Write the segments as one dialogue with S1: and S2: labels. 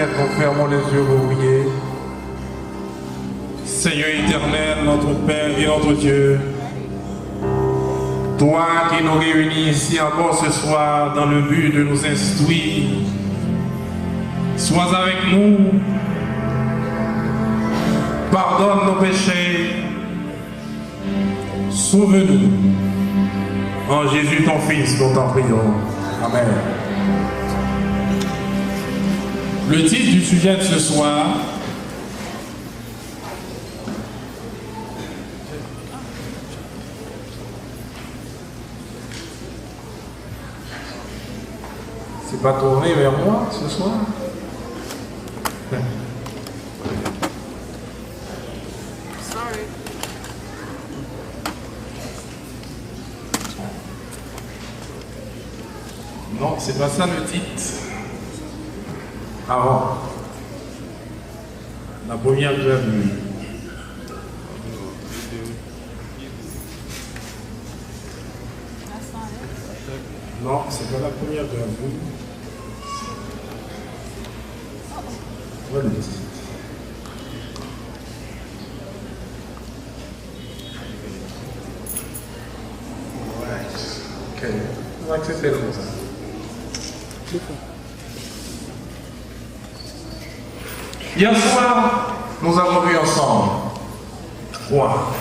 S1: permettre, nous fermons les yeux pour prier. Seigneur éternel, notre Père et notre Dieu, toi qui nous réunis ici encore ce soir dans le but de nous instruire, sois avec nous, pardonne nos péchés, sauve-nous. En Jésus ton Fils, nous t'en prions. Amen. Le titre du sujet de ce soir, c'est pas tourné vers moi ce soir? Non, c'est pas ça le titre. Avant. La première que j'ai vue. Non, c'est pas la première que j'ai vue. Voilà le titre. Ouais. Ok. On va accepter comme ça. Hier soir, nous avons vu ensemble quoi?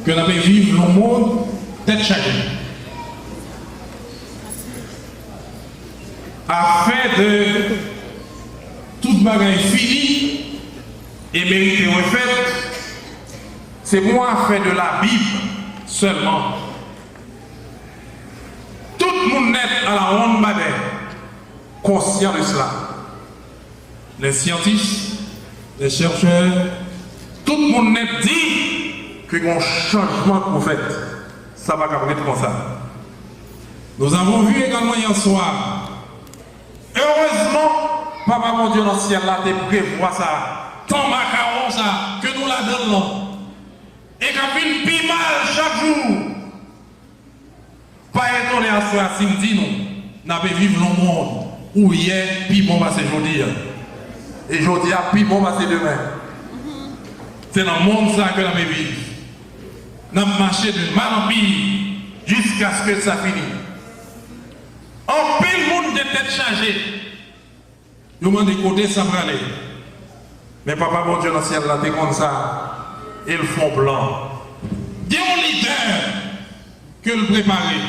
S1: Que nous avons vécu le monde tête chargée. Afin de toute bagaille finie et méritée refaite, c'est moi afin de la Bible seulement. Tout le monde net à la ronde madère, conscient de cela. Les scientifiques, les chercheurs, tout le monde net dit qu'il y a un changement qu'on fait. Ça va être comme ça. Nous avons vu également hier soir, heureusement, Papa mon Dieu dans le ciel là, te prévoit ça, tant macaron ça, que nous la donnons. Et qu'à une plus mal chaque jour. Pas étonné à soi, si nous dit nous, n'avons vivre dans le monde où hier, puis bon, c'est aujourd'hui. Et aujourd'hui, puis bon, c'est demain. C'est dans le monde ça que nous avons vécu. Nous avons marché de mal en pire jusqu'à ce que ça finisse. En pile, le monde de tête chargée. Nous m'ont dit côté ça va aller. Mais papa, bon Dieu, dans le ciel, là, t'es comme ça. Et le fond blanc. Il y a un leader que le préparer.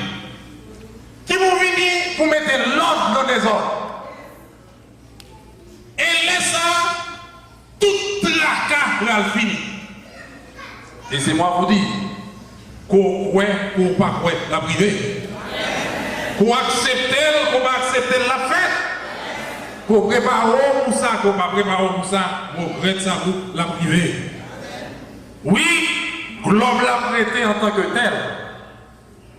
S1: Qui vont venir pour mettre l'ordre dans les ordres. Et laisse ça, toute la carte là, elle finit. Et c'est moi vous dire, qu'on croit, qu'on pas croit, la privée. Qu'on accepte, qu'on va accepter la fête. Qu'on prépare pour ça, qu'on va préparer pour ça, qu'on regrette ça pour la privée. Oui, globe l'a prêté en tant que tel.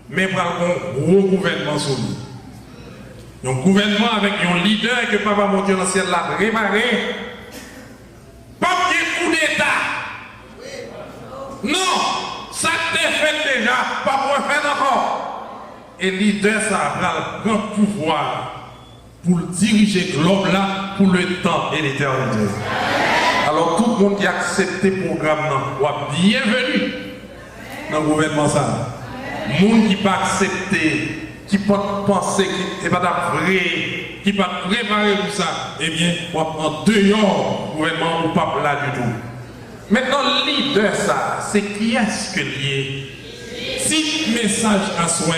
S1: Mais par un gros gouvernement sur lui. Un gouvernement avec un leader que Papa mon Dieu dans le ciel l'a préparé. Pas de coup d'État. Non, ça t'est fait déjà, pas pour faire encore. Et le leader, ça a le grand pouvoir pour diriger le globe là pour le temps et l'éternité. Alors tout le monde qui a accepté le programme, bienvenue dans le gouvernement ça. Les gens qui ne pas accepter, qui ne pas penser, qui ne pas vrai, qui ne pas préparer pour ça, eh bien, on va prendre 2 ans, le gouvernement ou pas là du tout. Maintenant, le leader, ça, c'est qui est-ce que lié? Si le message à soi,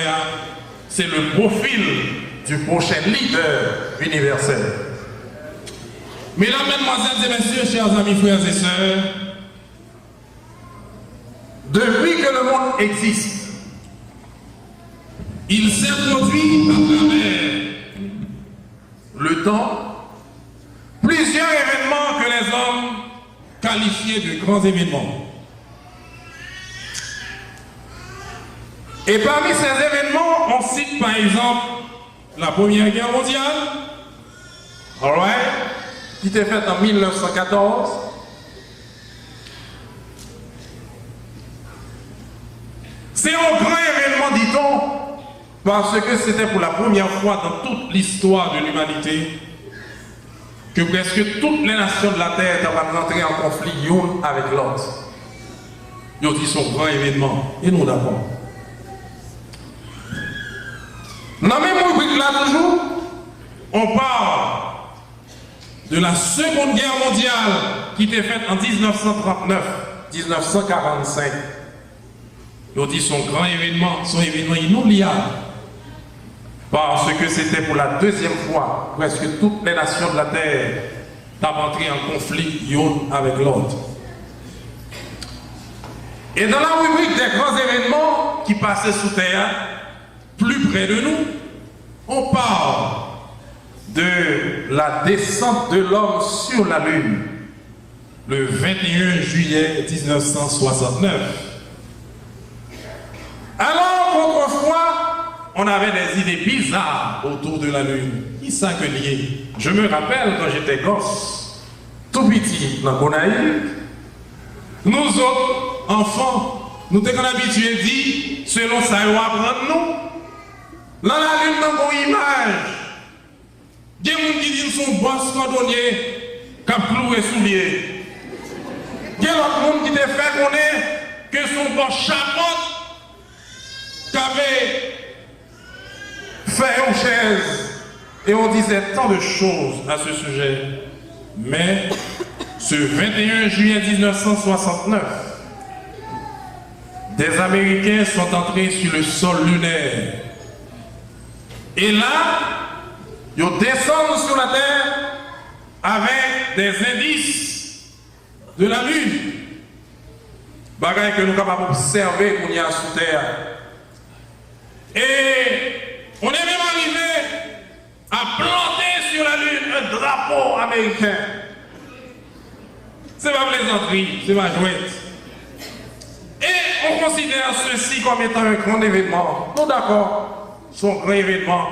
S1: c'est le profil du prochain leader universel. Mesdames, Mesdemoiselles et Messieurs, chers amis, frères et sœurs, depuis que le monde existe, il s'est produit à travers le temps plusieurs événements que les hommes qualifiaient de grands événements. Et parmi ces événements, on cite par exemple la Première Guerre mondiale, qui était faite en 1914. C'est un grand événement, dit-on, parce que c'était pour la première fois dans toute l'histoire de l'humanité que presque toutes les nations de la terre doivent rentrer en conflit l'une avec l'autre. Ils ont dit son grand événement. Et nous d'accord. Dans la même rubrique là toujours, on parle de la Seconde Guerre mondiale qui était faite en 1939-1945. Ils ont dit son grand événement, son événement inoubliable. Parce que c'était pour la deuxième fois, presque toutes les nations de la terre d'être entrées en conflit l'une avec l'autre. Et dans la rubrique des grands événements qui passaient sous terre, plus près de nous, on parle de la descente de l'homme sur la Lune, le 21 juillet 1969. Alors qu'autrefois, on avait des idées bizarres autour de la Lune. Qui ça que lié? Je me rappelle quand j'étais gosse, tout petit dans Gonaïve, nous autres, enfants, nous étions habitués à dire, selon ça, on va prendre nous. Dans la Lune, dans une image, il y a des gens qui disent son boss cordonnier, qui a cloué soulier. Il y a d'autres gens qui te fait connaître que son boss chapeau qui avait fait une chaise. Et on disait tant de choses à ce sujet. Mais ce 21 juillet 1969, des Américains sont entrés sur le sol lunaire. Et là, ils descendent sur la Terre avec des indices de la Lune. Bagaille que nous sommes capables d'observer qu'on y a sous Terre. Et on est même arrivé à planter sur la Lune un drapeau américain. C'est pas plaisanterie, c'est pas jouette. Et on considère ceci comme étant un grand événement. Nous d'accord, son grand événement,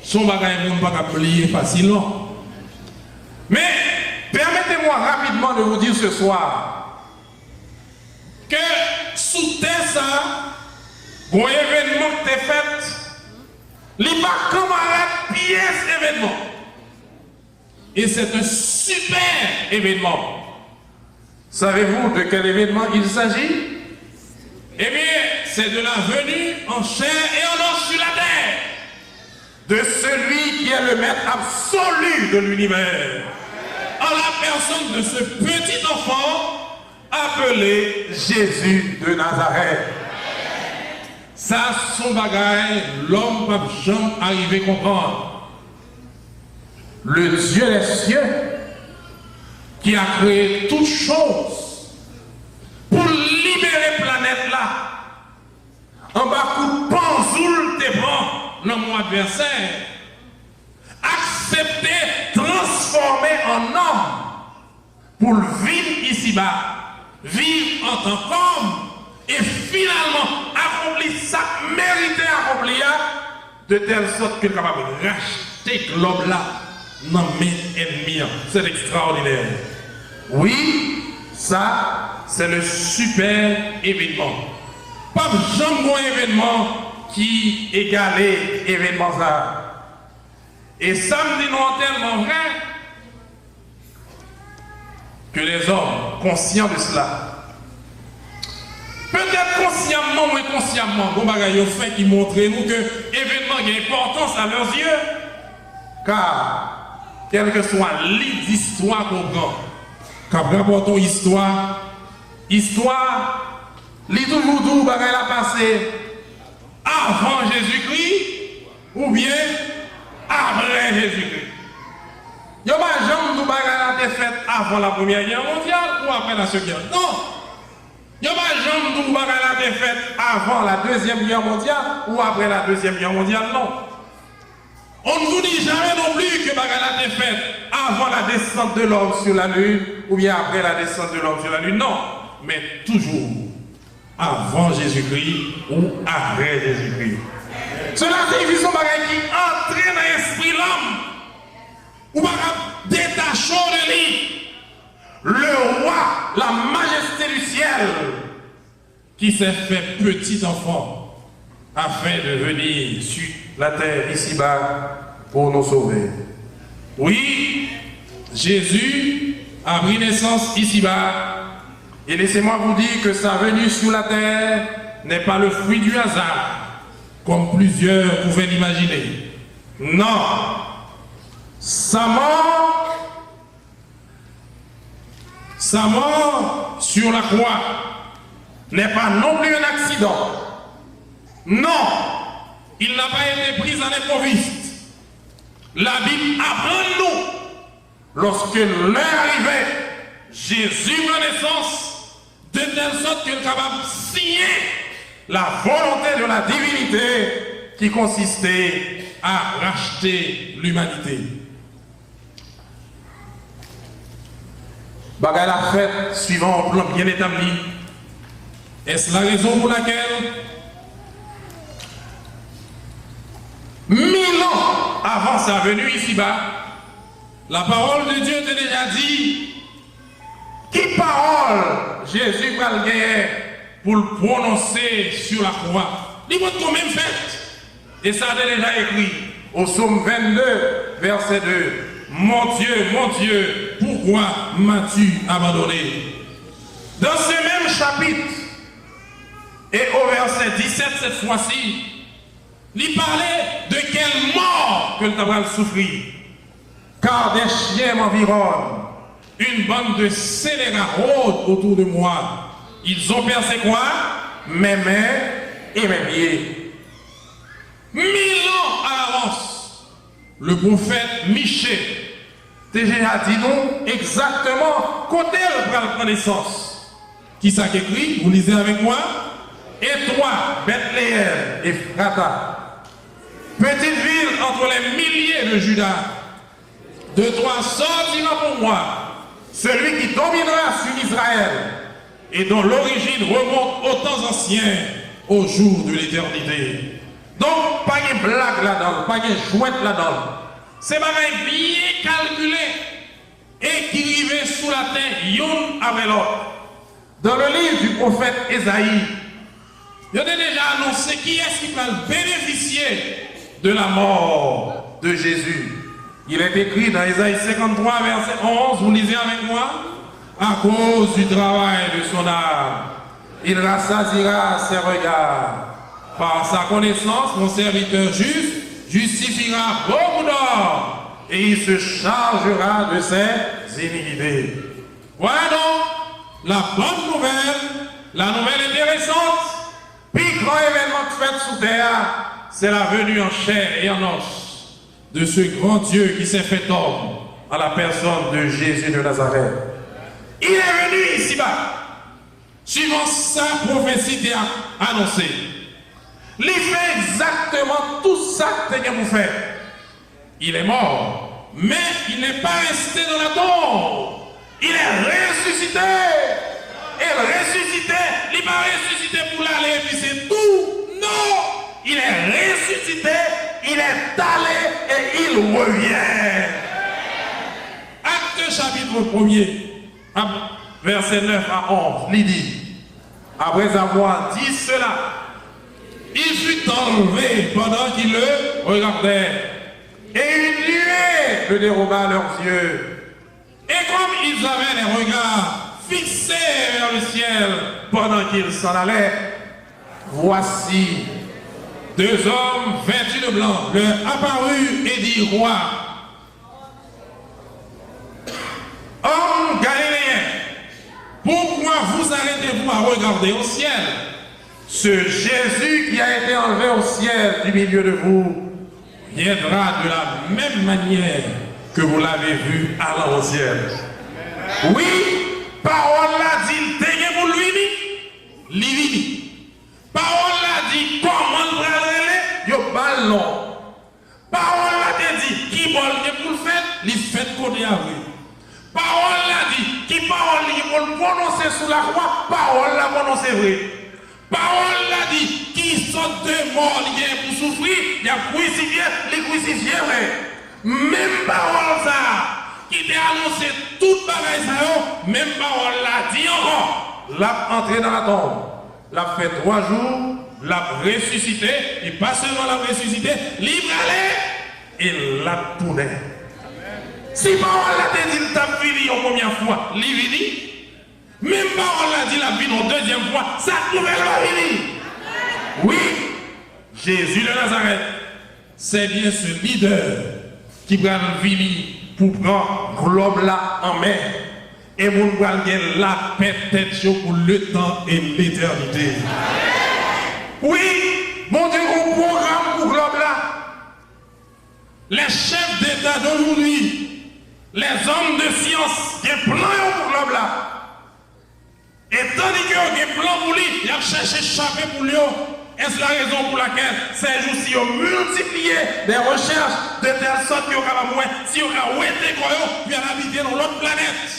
S1: son bagage ne va pas oublier facilement. Mais permettez-moi rapidement de vous dire ce soir que sous terre ça, un événement qui est fait, il n'y a pas camarade pièce événement. Et c'est un super événement. Savez-vous de quel événement il s'agit? Eh bien, c'est de la venue en chair et en os sur la terre de celui qui est le maître absolu de l'univers, en la personne de ce petit enfant appelé Jésus de Nazareth. Ça, son bagage, l'homme ne peut jamais arriver à comprendre. Le Dieu des cieux, qui a créé toutes choses pour libérer la planète là, en bas coup de panzoule te prend dans mon adversaire, accepter, transformer en homme pour le vivre ici-bas, vivre en tant qu'homme et finalement accomplir ça mérité accomplir de telle sorte qu'il est capable de racheter l'homme là dans mes ennemis. C'est extraordinaire. Oui, ça, c'est le super événement. Pas jamais un événement qui égalait l'événement ça. Et ça me dit non tellement vrai que les hommes, conscients de cela, peut-être consciemment ou inconsciemment, bon bagaille fait qui montre nous que l'événement a une importance à leurs yeux. Car, quelle que soit l'histoire qu'on prend, quand on rapporte ton histoire, lit toujours d'où bagaille a passé avant Jésus-Christ ou bien après Jésus-Christ. Il n'y a pas jamais d'où bagaille a été faite avant la Première Guerre mondiale ou après la Seconde Guerre. Non! Il n'y a pas jamais d'où bagaille a été faite avant la Deuxième Guerre mondiale ou après la Deuxième Guerre mondiale. Non! On ne vous dit jamais non plus que bagaille a été faite avant la descente de l'homme sur la Lune ou bien après la descente de l'homme sur la Lune. Non, mais toujours avant Jésus-Christ ou après Jésus-Christ. Cela signifie son bagaille qui entraîne dans l'esprit l'homme ou pas détachant de lui. Le roi, la majesté du ciel qui s'est fait petit enfant afin de venir sur la terre ici-bas pour nous sauver. Oui, Jésus a pris naissance ici-bas. Et laissez-moi vous dire que sa venue sur la terre n'est pas le fruit du hasard, comme plusieurs pouvaient l'imaginer. Non. Sa mort sur la croix n'est pas non plus un accident. Non. Il n'a pas été pris en improviste. La Bible apprend nous. Lorsque l'heure arrivait, Jésus prend naissance de telle sorte qu'il est capable de signer la volonté de la divinité qui consistait à racheter l'humanité. Bagay la fête suivant un plan bien établi. Est-ce la raison pour laquelle 1000 ans avant sa venue ici-bas, la parole de Dieu t'a déjà dit qui parole Jésus va le gagner pour le prononcer sur la croix. Il va quand même fait. Et ça a déjà écrit au psaume 22, verset 2. Mon Dieu, pourquoi m'as-tu abandonné? Dans ce même chapitre, et au verset 17 cette fois-ci, il parlait de quelle mort que le tabral souffrit. Car des chiens m'environnent, une bande de scélérats rôde autour de moi. Ils ont percé quoi? Mes mains et mes pieds. 1000 ans à l'avance, le prophète Michée déjà dit nous exactement côté le bras de naissance. Qui ça écrit? Vous lisez avec moi? Et toi, Bethléem et Frata, petite ville entre les milliers de Judas, de toi sortira pour moi celui qui dominera sur Israël et dont l'origine remonte aux temps anciens, au jour de l'éternité. Donc, pas de blague là-dedans, pas de chouette là-dedans. C'est pareil bien calculé et qui vivait sous la terre, yon avec l'autre. Dans le livre du prophète Ésaïe, il a déjà annoncé qui est-ce qui va bénéficier de la mort de Jésus. Il est écrit dans Ésaïe 53, verset 11, vous lisez avec moi, à cause du travail de son âme, il rassasiera ses regards. Par sa connaissance, mon serviteur juste justifiera beaucoup d'hommes et il se chargera de ses iniquités. Voilà donc la bonne nouvelle, la nouvelle intéressante. Puis grand événement fait sous terre, c'est la venue en chair et en os de ce grand Dieu qui s'est fait homme à la personne de Jésus de Nazareth. Il est venu ici-bas, suivant sa prophétie annoncée. Il fait exactement tout ça que vous faites. Il est mort, mais il n'est pas resté dans la tombe. Il est ressuscité. Et ressuscité, il n'est pas ressuscité pour l'aller et puis c'est tout. Non, il est ressuscité, il est allé et il revient. Acte chapitre 1er, verset 9 à 11, il dit, après avoir dit cela, il fut enlevé pendant qu'il le regardait. Et une nuée le déroba à leurs yeux. Et comme ils avaient les regards fixés vers le ciel pendant qu'ils s'en allaient, voici 2 hommes vêtus de blanc leur apparurent et dirent, roi, homme galiléen, pourquoi vous arrêtez-vous à regarder au ciel? Ce Jésus qui a été enlevé au ciel du milieu de vous viendra de la même manière que vous l'avez vu allant au ciel. Oui, parole l'a dit, t'es pour lui, Livini. Parole l'a dit, comment le brûler, yo ballon. Parole l'a dit, qui bol que pour le faire, il fait côté avril. Parole l'a dit, qui parole qui pour le prononcer sous la croix, parole l'a prononcé vrai. Parole l'a dit, qui sont de morts pour souffrir, il y a crucifié, les crucifiés, même parole ça, qui t'a annoncé toute bagaille ça, même parole l'a dit encore, l'a entré dans la tombe, l'a fait 3 jours, l'a ressuscité, et pas seulement l'a ressuscité, libre aller, et l'a tourné. Si parole là te dit t'a fini une première fois, li vini. Même parole là dit la vie une deuxième fois, ça nouvelle va venir. Oui, Jésus de Nazareth, c'est bien ce leader qui va venir pour prendre le globe là en main. Et vous allez la paix tête pour le temps et l'éternité. Oui, mon Dieu, un programme pour le globe là. Les chefs d'État d'aujourd'hui, les hommes de science, qui ont plan pour le globe là. Et tandis qu'ils ont un plan pour lui, ils ont cherché échapper pour lui. Est-ce la raison pour laquelle ces jours-ci ont multiplié des recherches de telle sorte qu'ils ont capable si on a ouété puis à habiter dans l'autre planète.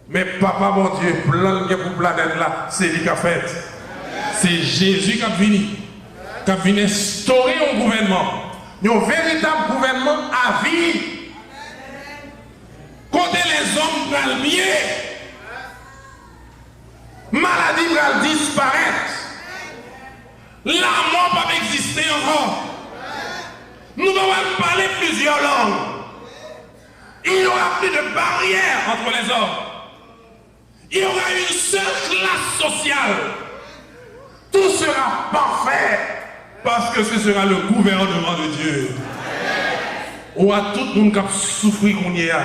S1: Mais papa mon Dieu, plan pour la planète là, c'est lui qui a fait. C'est Jésus qui a venu instaurer un gouvernement. Un véritable gouvernement à vie. Côté les hommes va le mieux. Maladie va disparaître. La mort va exister encore. Nous allons parler plusieurs langues. Il n'y aura plus de barrière entre les hommes. Il y aura une seule classe sociale. Tout sera parfait parce que ce sera le gouvernement de Dieu. Ou à tout le monde qui a souffert qu'on y a,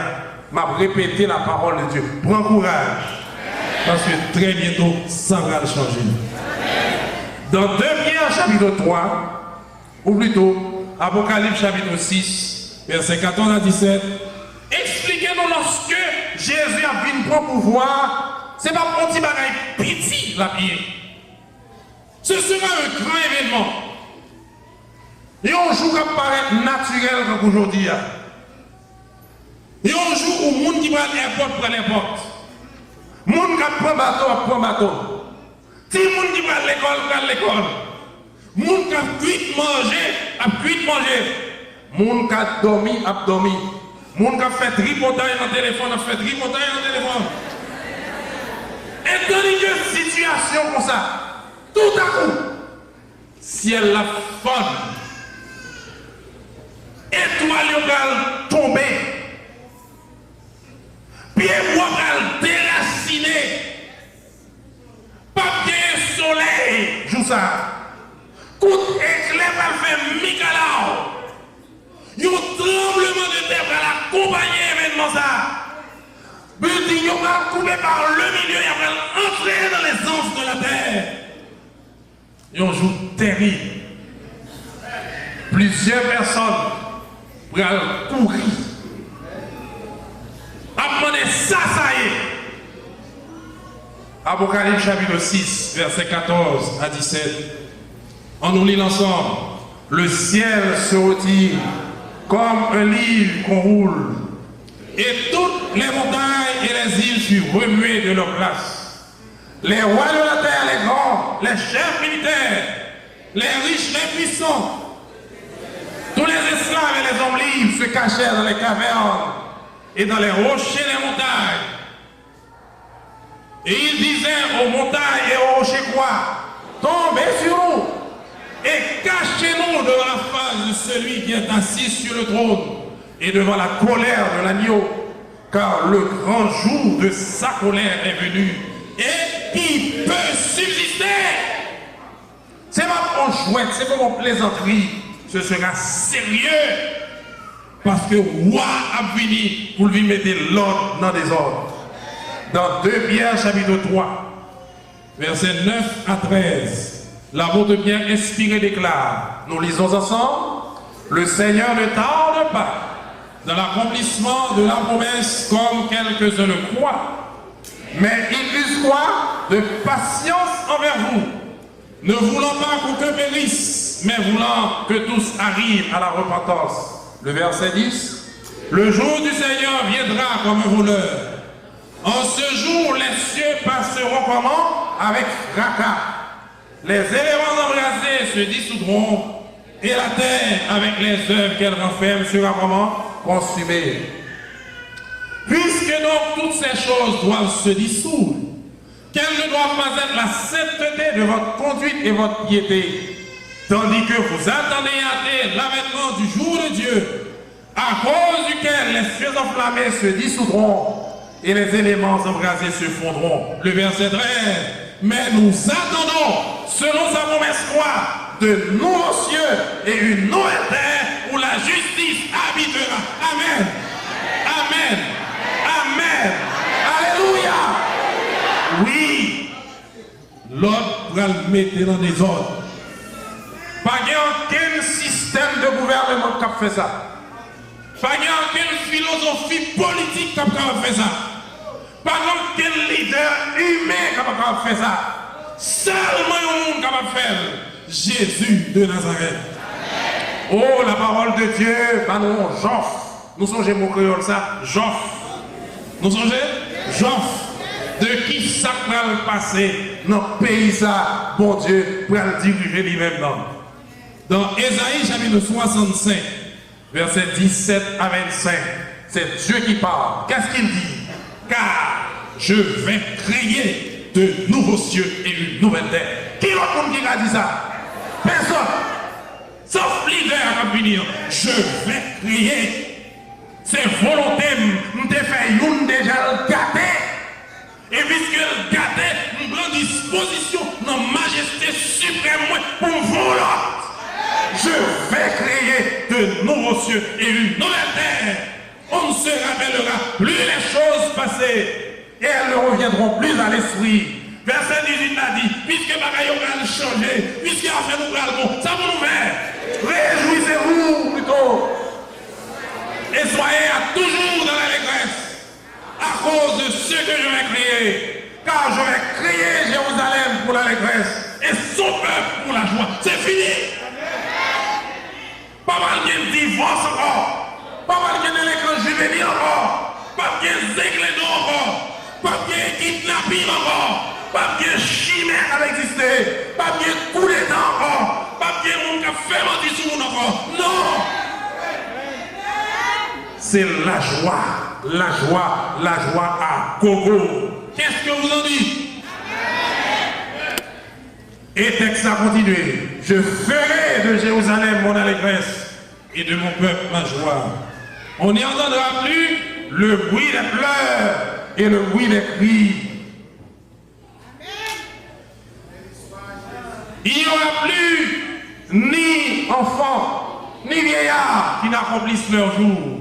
S1: m'a répété la parole de Dieu. Prends courage parce que très bientôt ça va changer. Dans 2 Pierre chapitre 3, ou plutôt Apocalypse chapitre 6, verset 14 à 17, expliquez-nous lorsque Jésus a venu prendre pouvoir, c'est pas un petit bagage petit la pierre. Ce sera un grand événement. Et un jour qui paraît naturel comme aujourd'hui. Et un jour où le monde qui va à l'airport prend l'airport. Le monde qui prend bateau. Si le monde qui va à l'école, prend l'école. Le monde qui a cuit manger. Le monde qui a dormi, a dormi. Le monde qui a fait tripotage dans le téléphone, a fait tripotage dans le téléphone. Et dans une situation comme ça, tout à coup, ciel la fond, étoile va tomber, pied bois va déraciner, papier soleil, joue ça, coup d'éclair va faire Mikalao, un tremblement de terre va l'accompagner événement ça. Building va couper par le milieu et après entrer dans les anses de la terre. Et un jour terrible. Plusieurs personnes vont courir. Apprenez ça y est. Apocalypse chapitre 6, verset 14 à 17. On nous lit ensemble. Le ciel se retire comme un livre qu'on roule. Et toutes les montagnes et les îles furent remuées de leur place. Les rois de la terre, les grands, les chefs militaires, les riches, les puissants, tous les esclaves et les hommes libres se cachèrent dans les cavernes et dans les rochers des montagnes. Et ils disaient aux montagnes et aux rochers quoi? Tombez sur nous et cachez-nous devant la face de celui qui est assis sur le trône et devant la colère de l'agneau, car le grand jour de sa colère est venu et qui peut subsister. C'est pas mon chouette, c'est pas mon plaisanterie, ce sera sérieux parce que roi a fini pour lui mettre l'ordre dans des ordres. Dans 2 Pierre chapitre 3, versets 9 à 13, l'apôtre de Pierre inspiré déclare, nous lisons ensemble, le Seigneur ne tarde pas dans l'accomplissement de la promesse comme quelques-uns le croient. Mais il use quoi? De patience envers vous, ne voulant pas qu'aucun périsse, mais voulant que tous arrivent à la repentance. Le verset 10. Le jour du Seigneur viendra comme un voleur. En ce jour, les cieux passeront comment? Avec fracas. Les éléments embrasés se dissoudront, et la terre, avec les œuvres qu'elle renferme, sera comment? Consumée. Puisque donc toutes ces choses doivent se dissoudre, quelle ne doit pas être la sainteté de votre conduite et votre piété, tandis que vous attendez à l'avènement du jour de Dieu, à cause duquel les cieux enflammés se dissoudront et les éléments embrasés se fondront. Le verset 13. Mais nous attendons, selon sa promesse quoi, de nouveaux cieux et une nouvelle terre où la justice habitera. Amen. Amen. Amen. Alléluia. Oui. L'autre va le mettre dans des ordres. Pas aucun système de gouvernement qui a fait ça. Pas aucune philosophie politique qui a fait ça. Pas aucun leader humain qui a fait ça. Seulement un monde qui a fait Jésus de Nazareth. Oh, la parole de Dieu, bah nous, Joffre. Nous songeons mon créole ça, Joffre. Nous songeons Joffre. De qui ça va le passer dans le pays ça, bon Dieu, pour le diriger lui-même dans Ésaïe chapitre 65, versets 17 à 25, c'est Dieu qui parle. Qu'est-ce qu'il dit? Car je vais créer de nouveaux cieux et une nouvelle terre. Qui l'autre qui a dit ça? Personne. Sauf leader à venir. Je vais créer. C'est volonté. Nous te fait une déjà le gâter. Et puisque le gâter, nous prenons disposition dans la majesté suprême pour vous l'autre. Je vais créer de nouveaux cieux et une nouvelle terre. On ne se rappellera plus les choses passées et elles ne reviendront plus à l'esprit. Verset 18 a dit, puisque bagaille aura changé, puisqu'il a fait nous bon, ça va nous faire. Réjouissez-vous plutôt. Et soyez à toujours dans l'allégresse à cause de ce que je vais créer. Car je vais créer Jérusalem pour l'allégresse et son peuple pour la joie. C'est fini. Pas mal de divorce encore. Pas mal de l'écran juvénile encore. Pas de zéglé encore. Pas de kidnapping encore. Pas de chimère à exister. Pas de coup d'état encore. Pas de monde qui a fait mentir sur nous encore. Non. C'est la joie. La joie à gogo. Qu'est-ce que vous en dites? Et texte a continué. Je ferai de Jérusalem mon allégresse et de mon peuple ma joie. On n'y entendra plus le bruit des pleurs et le bruit des cris. Il n'y aura plus ni enfants, ni vieillards qui n'accomplissent leur jour.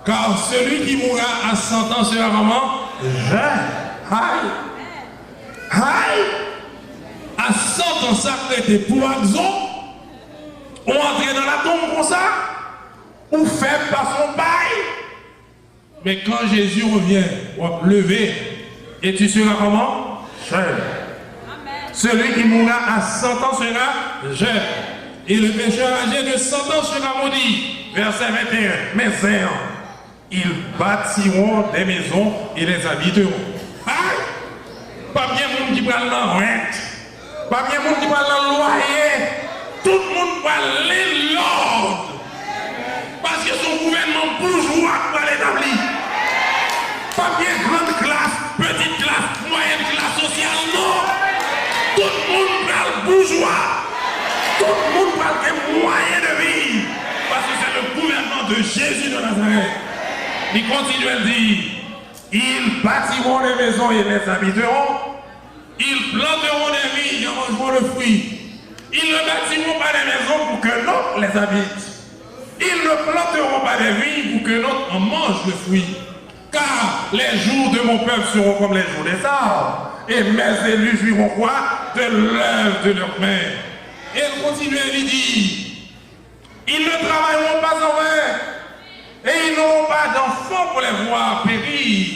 S1: Car celui qui mourra à 100 ans sera vraiment jeune. Aïe. À 100 ans, ça fait des poisons. On entre dans la tombe comme ça. Ou fait par son bail. Mais quand Jésus revient, on va lever. Et tu seras comment? Jeune. Celui qui mourra à 100 ans sera jeune. Et le pécheur âgé de 100 ans sera maudit. Verset 21. Mais ils bâtiront des maisons et les habiteront. Aïe! Pas bien monde qui parle dans la rente. Pas bien monde qui parle dans le loyer. Tout le monde parle l'ordre. Parce que son gouvernement bourgeois va l'établir. Pas bien grande classe, petite classe, moyenne classe sociale, non. Tout le monde parle bourgeois. Tout le monde parle des moyens de vie. Parce que c'est le gouvernement de Jésus de Nazareth. Il continue à dire, ils bâtiront les maisons et les habiteront, ils planteront des vignes et mangeront le fruit. Ils ne bâtiront pas des maisons pour que l'autre les habite. Ils ne planteront pas des vignes pour que l'autre en mange le fruit. Car les jours de mon peuple seront comme les jours des arbres. Et mes élus jouiront quoi? De l'œuvre de leurs mains. Et il continue à lui dire, ils ne travailleront pas en vain. Et ils n'auront pas d'enfants pour les voir périr,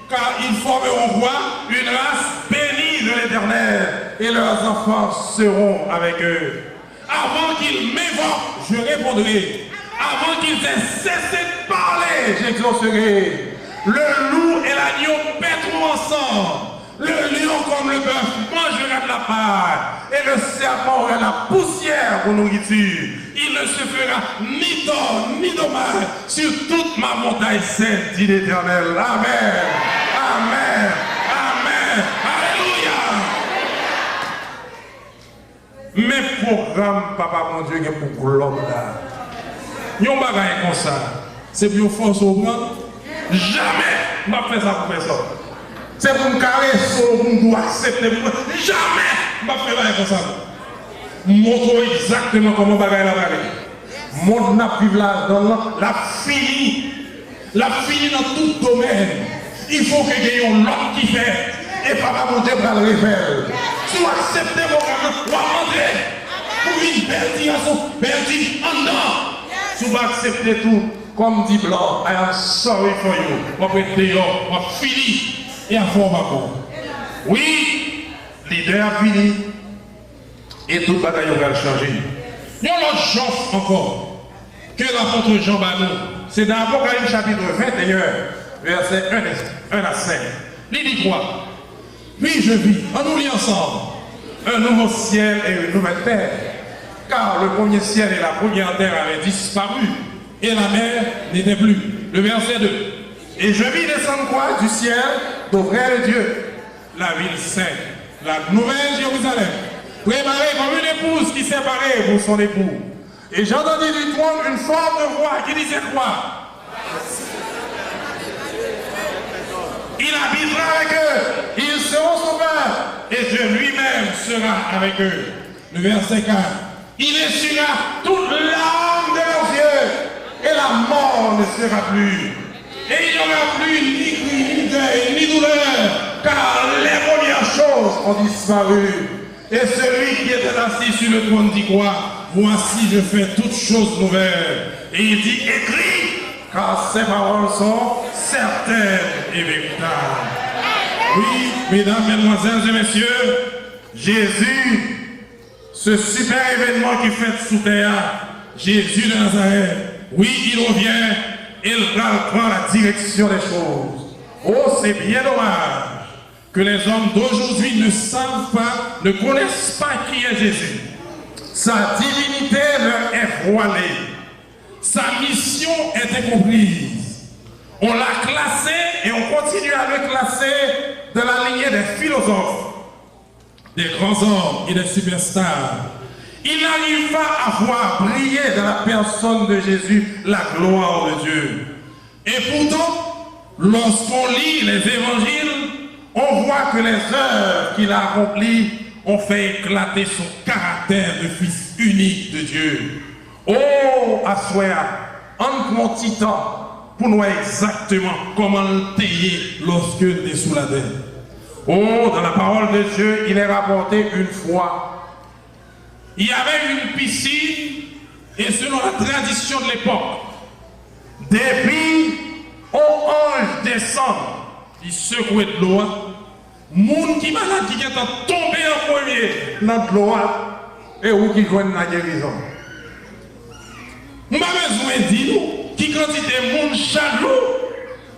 S1: car ils formeront quoi? Une race bénie de l'Éternel, et leurs enfants seront avec eux. Avant qu'ils m'évoquent, je répondrai. Avant qu'ils aient cessé de parler, j'exaucerai. Le loup et l'agneau paîtront ensemble. Le lion comme le bœuf mangera de la paille, et le serpent aura la poussière pour nourriture. Il ne se fera ni tort ni dommage sur toute ma montagne sainte, dit l'Éternel. Amen. Amen. Amen. Alléluia. Mes programmes, papa mon Dieu, pour l'homme là. Yon bagaille comme ça. C'est pour une force au bras. Jamais je ne fais ça pour personne. C'est pour me caresser, pour me accepter. Jamais je ne fais ça comme ça. Montre exactement comment bagaille la bagaille. Montre n'a plus là dans la fini. La fini dans tout domaine. Il faut que y ait un l'autre qui fait. Et papa monter pour le refaire. Si vous acceptez mon gamin, vous rentrer. Pour une belle direction, belle en dedans. Si vous acceptez tout, comme dit Blanc, I am sorry for you. On va être dehors, on va finir. Et à fond, on va bon. Oui, l'idée a fini. Et tout le bagaille va changer. Il y a l'autre chose encore que l'apôtre Jean Banou. C'est dans l'Apocalypse chapitre 21, verset 1 à 5. Il dit quoi? Puis je vis, on nous lit ensemble, un nouveau ciel et une nouvelle terre. Car le premier ciel et la première terre avaient disparu et la mer n'était plus. Le verset 2. Et je vis descendre quoi? Du ciel, d'auprès de Dieu, la ville sainte, la nouvelle Jérusalem, préparée comme une épouse qui s'est parée pour son époux. Et j'entendis du trône une forte voix qui disait quoi? Il habitera avec eux, ils seront son peuple, et Dieu lui-même sera avec eux. Le verset 4. Il essuiera toute larme de leurs yeux, et la mort ne sera plus. Et il n'y aura plus ni cri, ni deuil, ni douleur, car les premières choses ont disparu. Et celui qui était assis sur le trône dit quoi? Voici, je fais toutes choses nouvelles. Et il dit, écris, car ces paroles sont certaines et véritables. Oui, mesdames, mesdemoiselles et messieurs, Jésus, ce super événement qui fait sous terre, Jésus de Nazareth, oui, il revient, il prend la direction des choses. Oh, c'est bien dommage que les hommes d'aujourd'hui ne savent pas, ne connaissent pas qui est Jésus. Sa divinité leur est voilée. Sa mission est incomprise. On l'a classé et on continue à le classer dans la lignée des philosophes, des grands hommes et des superstars. Il n'arrive pas à voir briller dans la personne de Jésus la gloire de Dieu. Et pourtant, lorsqu'on lit les évangiles, on voit que les œuvres qu'il a accomplies ont fait éclater son caractère de fils unique de Dieu. Oh, Assoya, en prend petit temps pour nous voir exactement comment le tailler lorsque il est sous la terre. Oh, dans la parole de Dieu, il est rapporté une fois. Il y avait une piscine, et selon la tradition de l'époque, depuis au ange descend, il secouait de l'eau. Moun qui malade qui est tombé en premier dans l'eau et où qui joignent la guérison. Je n'ai pas besoin de dire qui quantité de monde chaque jour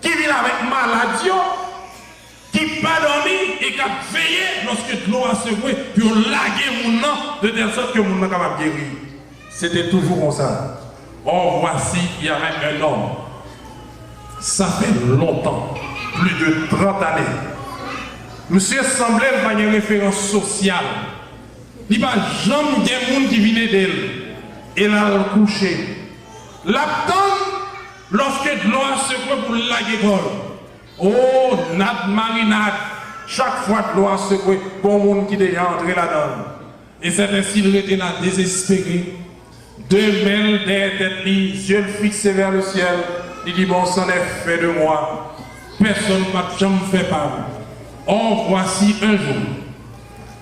S1: qui vient avec maladie, qui pas dormi et qui a veillé lorsque l'eau a secoué, puis on lagué mon nom de telle sorte que mon nom est capable de guérir. C'était toujours comme ça. Or, voici, il y avait un homme. Ça fait longtemps, plus de 30 années. Monsieur semblait faire une référence sociale. Il n'y a pas jamais de monde qui vient d'elle. Et là, elle couché. L'attend, lorsque l'eau a secoué pour la guérir. Oh, nat marinade. Chaque fois que l'eau a secoué, bon monde qui est déjà entré là-dedans. Et c'est ainsi qu'il était là, désespéré. Deux mains derrière tête, yeux fixés vers le ciel. Il dit, bon, c'en est fait de moi. Personne ne m'a jamais fait parler. Or, voici un jour.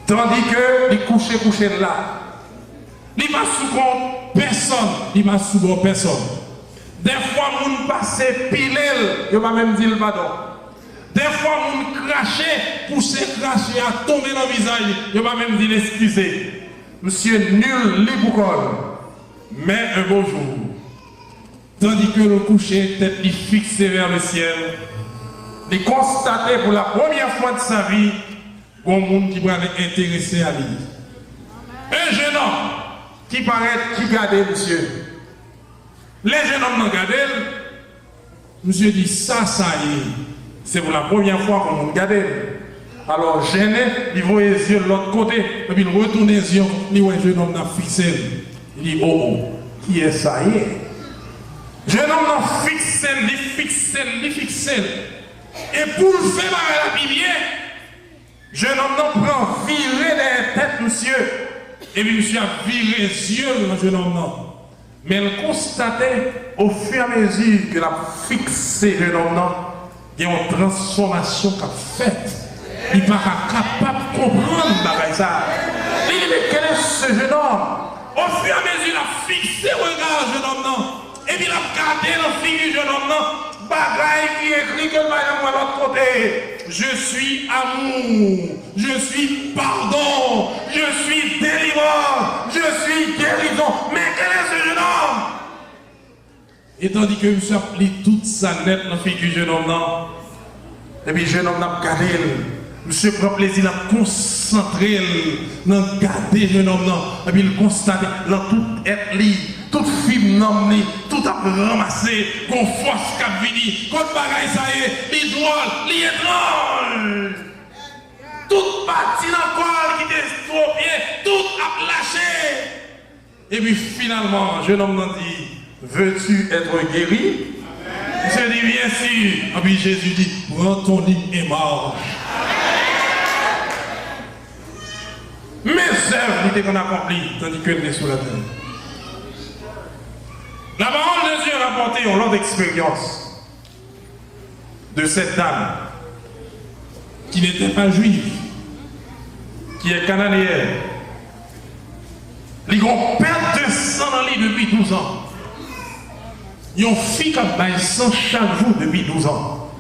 S1: Tandis que il couché là. Il m'a sous compte personne. Il m'a sous compte personne. Des fois, mon passé pilé, il m'a même dit le pardon. Des fois, mon craché, poussé, craché, à tomber dans le visage, il m'a même dit l'excuser. Monsieur nul, l'hypocrite. Mais un beau jour, tandis que le coucher, tête fixée vers le ciel, il constatait pour la première fois de sa vie qu'on monde qui va intéresser à lui. Un jeune homme qui paraît, qui gardait monsieur. Les jeunes hommes n'ont gardé, monsieur dit ça y est, c'est pour la première fois qu'on m'a gardé. Alors gêné, il voit les yeux de l'autre côté, et puis il retourne les yeux, il voit un jeune homme n'a fixé. Il dit, oh, qui est ça y est? Jeune homme non fixé, il fixe. Et pour le faire la bien, jeune homme non prend virer les têtes, monsieur. Et puis monsieur a viré les yeux, le jeune homme non. Mais elle constatait au fur et à mesure que la fixé jeune homme non, il y a une transformation qu'a faite. Il n'est pas capable de comprendre ça. Il dit, mais quel est ce jeune homme? Au fur et à mesure, il a fixé le regard jeune homme non. Et puis il a regardé la figure jeune homme non. Bagaille qui écrit que le madame à l'autre côté. Je suis amour, je suis pardon, je suis délivrance, je suis guérison. Mais quel est ce jeune homme? Et tandis que monsieur a pris toute sa nette dans la figure jeune homme non. Et puis le jeune homme n'a pas gardé. Monsieur prend plaisir à concentrer dans garder jeune homme non. Et puis il constate dans tout être libre. Toute fibre non, tout a ramassé, qu'on force qu'a vini, qu'on bagaille ça y est, les drôles, les étranges. Toute partie dans le corps qui était estropiée, tout a lâché. Et puis finalement, jeune homme nous dit, veux-tu être guéri? Je dis bien sûr. Et puis Jésus dit, prends ton lit et marche. Mes œuvres n'étaient qu'on accompli, tandis qu'elle était sous la terre. La parole de Dieu a rapporté une longue expérience de cette dame qui n'était pas juive, qui est cananéenne. Ils ont perdu de sang dans lui depuis 12 ans. Ils ont fait comme un sang chaque jour depuis 12 ans.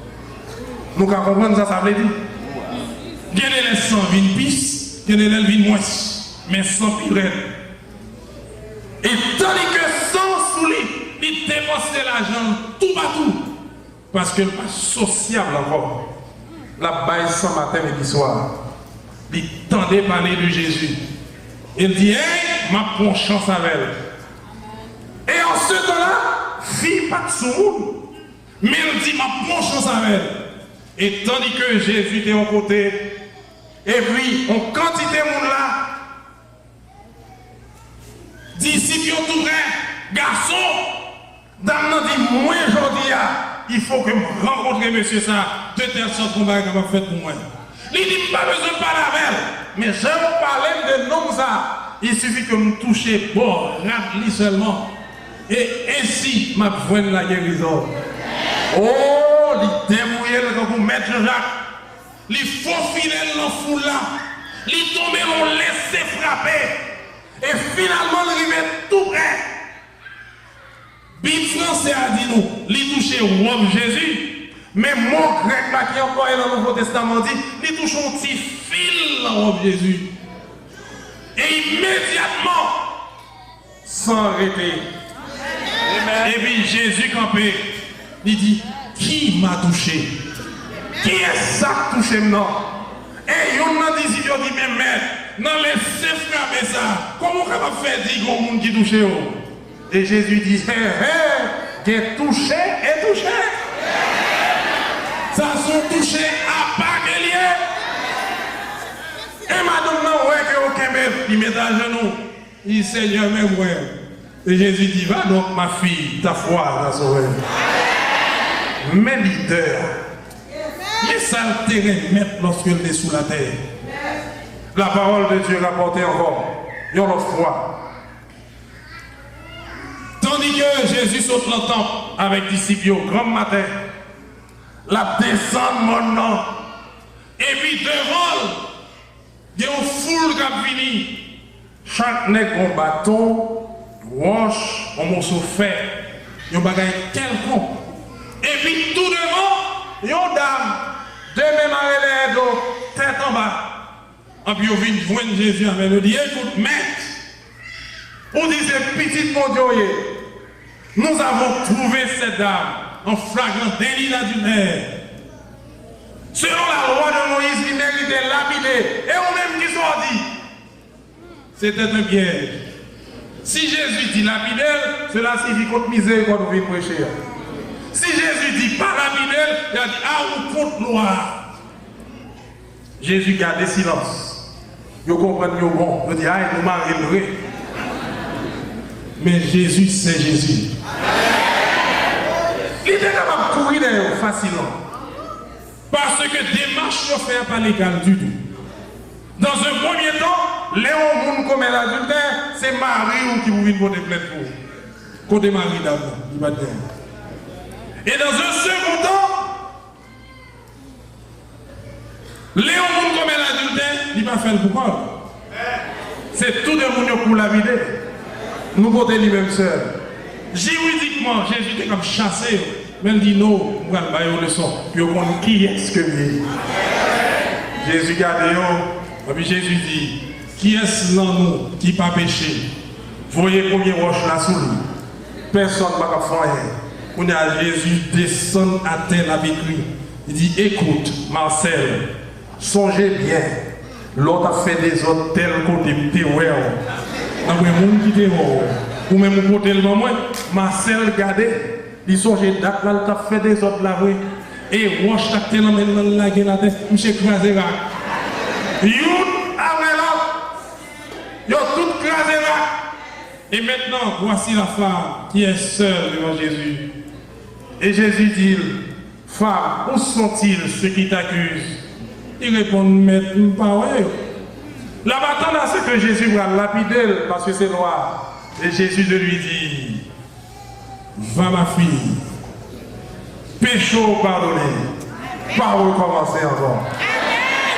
S1: Nous comprenons ça, ça veut dire. Il y a les sangs vin pisse, il y a les vin moins, mais sans purée. Et tandis que sans sous lui, il dépensait l'argent tout partout. Parce que pas sociable encore. La baille sans matin et soir. Il tendait parler de Jésus. Il dit, hey, ma prends chance avec elle. Et en ce temps-là, fille pas de sous. Mais il dit, ma prends chance avec elle. Et tandis que Jésus était en côté, et puis, en quantité de monde là, disciples tout vrai, garçon, dame n'a dit, moi aujourd'hui, il faut que je rencontre monsieur ça, de telle sorte qu'on va faire pour moi. Il dit, pas besoin de parler avec elle, mais j'aime parler de nom ça. Il suffit que me toucher, bon, rate-lui seulement. Et ainsi, ma voix la guérison. Oh, il débrouille comme pour mettre Jacques. Il faut fidèle dans la foule là. Il tombe, on laisse frapper. Et finalement, il arrive tout près. Bible français a dit nous, il touche Rome Jésus. Mais mon grec là qui est employé dans le Nouveau Testament dit, il touche un petit fil dans Rome Jésus. Et immédiatement, sans arrêter. Et puis Jésus campé, il dit, qui m'a touché? Qui est ça qui touché maintenant? Et on a dit, il dit, mais maître, non, laissez frapper ça. Comment on va faire dire qu'il y a un monde qui touche? Et Jésus dit, qui est touché et touché. Ça sont touchés à part que lié. Et madame, non, ouais, que aucun bébé, il met à genoux. Il dit, Seigneur, mais ouais. Et Jésus dit, va donc, ma fille, ta foi t'a sauvé. Mais leader, les saltés mettre lorsqu'elle est sous la terre. La parole de Dieu rapportée encore, une autre fois. Tandis que Jésus saute le temple avec disciples au grand matin, la descente maintenant, et puis devant, il y a une foule qui a fini. Chaque nègre un bâton, roche, un morceau de fer, il y a un bagage quelconque. Et puis tout devant, il y a une dame, deux mêmes arrêts d'eau, tête en bas. Et puis on vient voir Jésus avec le dit, écoute, maître, on disait, petite mon Dieu, nous avons trouvé cette dame en flagrant délit d'adultère. Selon la loi de Moïse, il était lapidé. Et on même qui soit dit, c'était un piège. Si Jésus dit lapidel, cela signifie contre misère quand on vient prêcher. Si Jésus dit pas lapidel, il a dit ah ou contre loi. Jésus garde silence. Vous comprenez bon. Vous dites ah, nous marions. Mais Jésus, c'est Jésus. Il était capable de courir d'ailleurs facilement. Parce que démarche ne fait pas légal du tout. Dans un premier temps, les gens comme l'adultère, c'est Marie qui vous vient porter plainte pour. Côté Marie d'abord, il va dire. Et dans un second temps, les gens comme l'adultère, il va faire le pourquoi. C'est tout le monde pour la vider. Nous portons lui-même seul. Juridiquement, Jésus était comme chassé. Mais il dit non, on va le leçon. Puis on comprend qui est-ce que lui. Jésus garde. Et puis Jésus dit, qui est-ce dans nous qui n'a pas péché? Voyez combien de roches là sous lui. Personne ne va faire rien. On a Jésus descend à terre avec lui. Il dit, écoute, Marcel, songez bien. L'autre a fait des autres tels côté de ouais. Dans le monde qui était ou même au côté de moi, Marcel regardez. Il songeait date là, il a fait des autres là, oui. Et roche a tellement dans la gueule, monsieur crasé là. Youn avec l'autre. Ils ont tout crasé là. Et maintenant, voici la femme qui est seule devant Jésus. Et Jésus dit, femme, où sont-ils ceux qui t'accusent? Il répond, mais pas ouais. La bataille, c'est que Jésus va lapider parce que c'est noir. Et Jésus de lui dit, va ma fille, pécho pardonné, pas recommencer encore.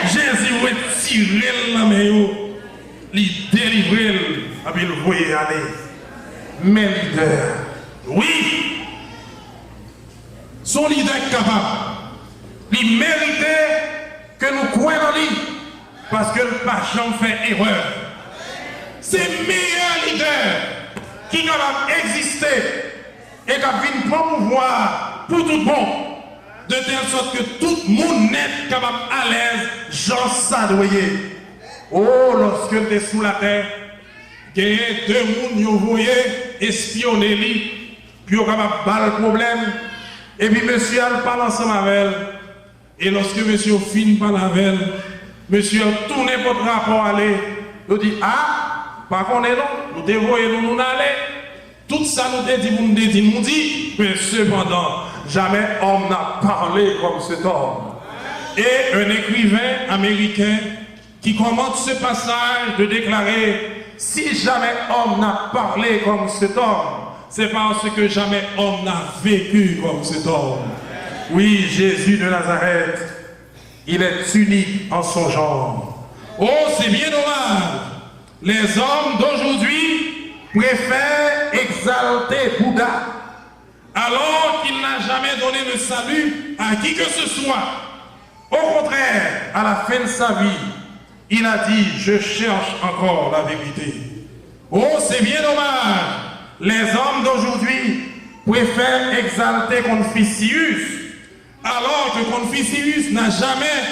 S1: Jésus va tirer la main, lui délivrer, et puis le voyer aller. Mais leader, oui, son leader est capable. Il méritait que nous croyons en lui, parce que le patient fait erreur. C'est le meilleur leader qui est capable d'exister et qui a un bon pouvoir pour tout le monde. De telle sorte que tout le monde est capable à l'aise, genre ça doyer. Oh, lorsque tu es sous la terre, il y a deux personnes qui ont voyé espionner lui, puis ils ont capable de battre le problème. Et puis monsieur a parlé ensemble avec elle. Et lorsque monsieur finit par la avec elle, monsieur a tourné votre rapport à aller. Il dit, ah, par contre, nous dévoyons nous aller. Tout ça nous dit, mais cependant, jamais homme n'a parlé comme cet homme. Et un écrivain américain qui commente ce passage de déclarer, si jamais homme n'a parlé comme cet homme, c'est parce que jamais homme n'a vécu comme cet homme. Oui, Jésus de Nazareth, il est unique en son genre. Oh, c'est bien dommage. Les hommes d'aujourd'hui préfèrent exalter Bouddha alors qu'il n'a jamais donné le salut à qui que ce soit. Au contraire, à la fin de sa vie, il a dit, je cherche encore la vérité. Oh, c'est bien dommage. Les hommes d'aujourd'hui préfèrent exalter Confucius alors que Confucius n'a jamais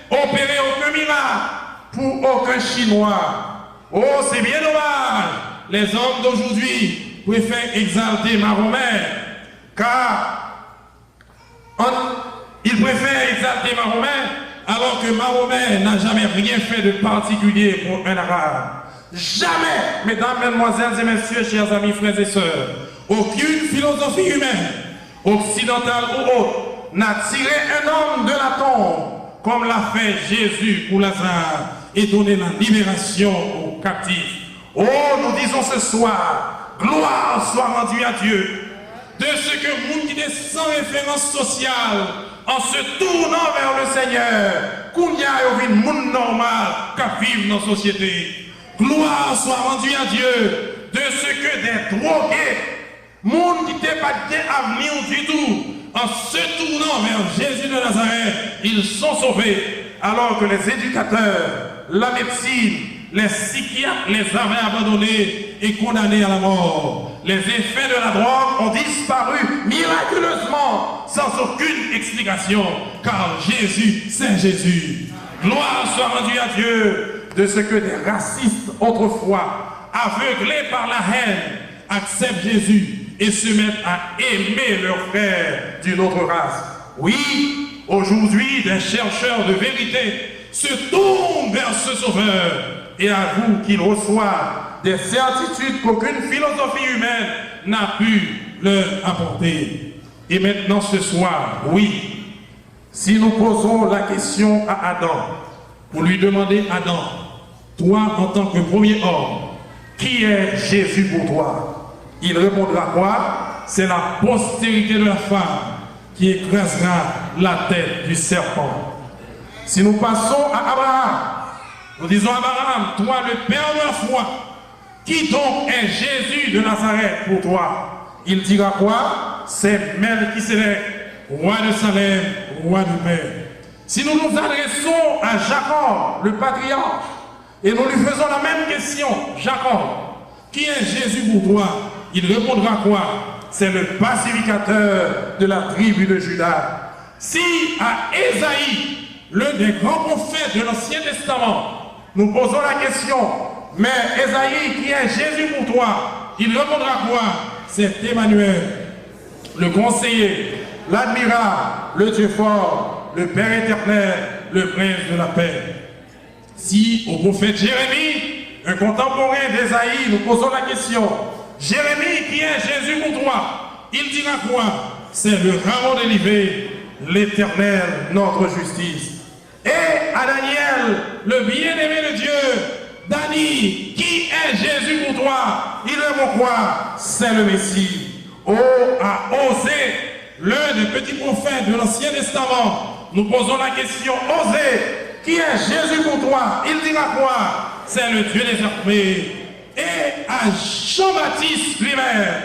S1: opéré aucun miracle pour aucun Chinois. Oh, c'est bien dommage. Les hommes d'aujourd'hui préfèrent exalter Mahomet, car ils préfèrent exalter Mahomet alors que Mahomet n'a jamais rien fait de particulier pour un arabe. Jamais, mesdames, mesdemoiselles et messieurs, chers amis, frères et sœurs, aucune philosophie humaine, occidentale ou autre, n'a tiré un homme de la tombe comme l'a fait Jésus pour Lazare et donné la libération aux captifs. Oh, nous disons ce soir, gloire soit rendue à Dieu de ce que le monde qui est sans référence sociale, en se tournant vers le Seigneur, qu'on y a un monde normal qui vit dans la société. Gloire soit rendue à Dieu de ce que des drogués, monde qui n'était pas d'avenir du tout, en se tournant vers Jésus de Nazareth, ils sont sauvés, alors que les éducateurs, la médecine, les psychiatres les avaient abandonnés et condamnés à la mort. Les effets de la drogue ont disparu miraculeusement, sans aucune explication, car Jésus, c'est Jésus. Gloire soit rendue à Dieu de ce que des racistes autrefois, aveuglés par la haine, acceptent Jésus et se mettent à aimer leurs frères d'une autre race. Oui, aujourd'hui, des chercheurs de vérité se tournent vers ce Sauveur et avouent qu'il reçoit des certitudes qu'aucune philosophie humaine n'a pu leur apporter. Et maintenant ce soir, oui, si nous posons la question à Adam, pour lui demander, Adam, toi en tant que premier homme, qui est Jésus pour toi? Il répondra quoi? C'est la postérité de la femme qui écrasera la tête du serpent. Si nous passons à Abraham, nous disons à Abraham, toi le père de la foi, qui donc est Jésus de Nazareth pour toi? Il dira quoi? C'est Melchisédek, roi de Salem, roi du Père. Si nous nous adressons à Jacob, le patriarche, et nous lui faisons la même question, Jacob, qui est Jésus pour toi? Il répondra quoi? C'est le pacificateur de la tribu de Juda. Si à Ésaïe, l'un des grands prophètes de l'Ancien Testament, nous posons la question, mais Ésaïe, qui est Jésus pour toi? Il répondra quoi? C'est Emmanuel, le conseiller, l'admirable, le Dieu fort, le Père éternel, le prince de la paix. Si au prophète Jérémie, un contemporain d'Ésaïe, nous posons la question, Jérémie, qui est Jésus pour toi? Il dira quoi? C'est le rameau d'Olivier, l'Éternel, notre justice. Et à Daniel, le bien-aimé de Dieu, Dani, qui est Jésus pour toi? Il répond quoi? C'est le Messie. Oh, à Osée, l'un des petits prophètes de l'Ancien Testament, nous posons la question, Osée, qui est Jésus pour toi? Il dira quoi? C'est le Dieu des armées. Et à Jean-Baptiste lui-même,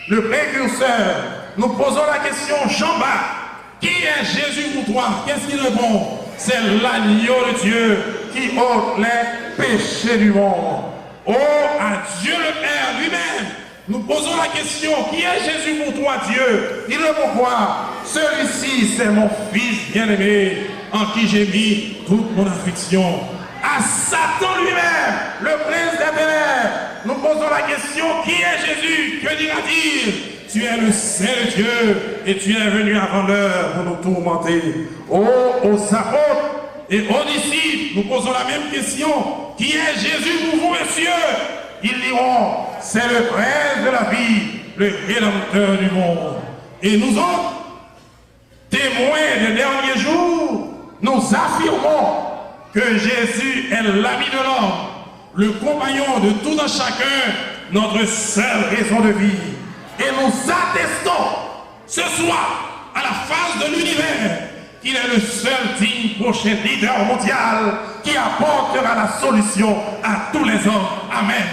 S1: le précurseur, nous posons la question, Jean-Baptiste, qui est Jésus pour toi? Qu'est-ce qu'il répond? C'est l'agneau de Dieu qui ôte les péchés du monde. Oh, à Dieu le Père lui-même, nous posons la question, qui est Jésus pour toi, Dieu? Il répond quoi? Celui-ci, c'est mon fils bien-aimé, en qui j'ai mis toute mon affection. À Satan lui-même, le prince des ténèbres, nous posons la question, qui est Jésus? Que dira-t-il? Tu es le Saint de Dieu et tu es venu avant l'heure pour nous tourmenter. Oh, aux apôtres et aux disciples, nous posons la même question. Qui est Jésus pour vous, messieurs? Ils diront, c'est le prince de la vie, le rédempteur du monde. Et nous autres, témoins des derniers jours, nous affirmons que Jésus est l'ami de l'homme, le compagnon de tout un chacun, notre seule raison de vie. Et nous attestons ce soir, à la face de l'univers, qu'il est le seul digne prochain leader mondial qui apportera la solution à tous les hommes. Amen.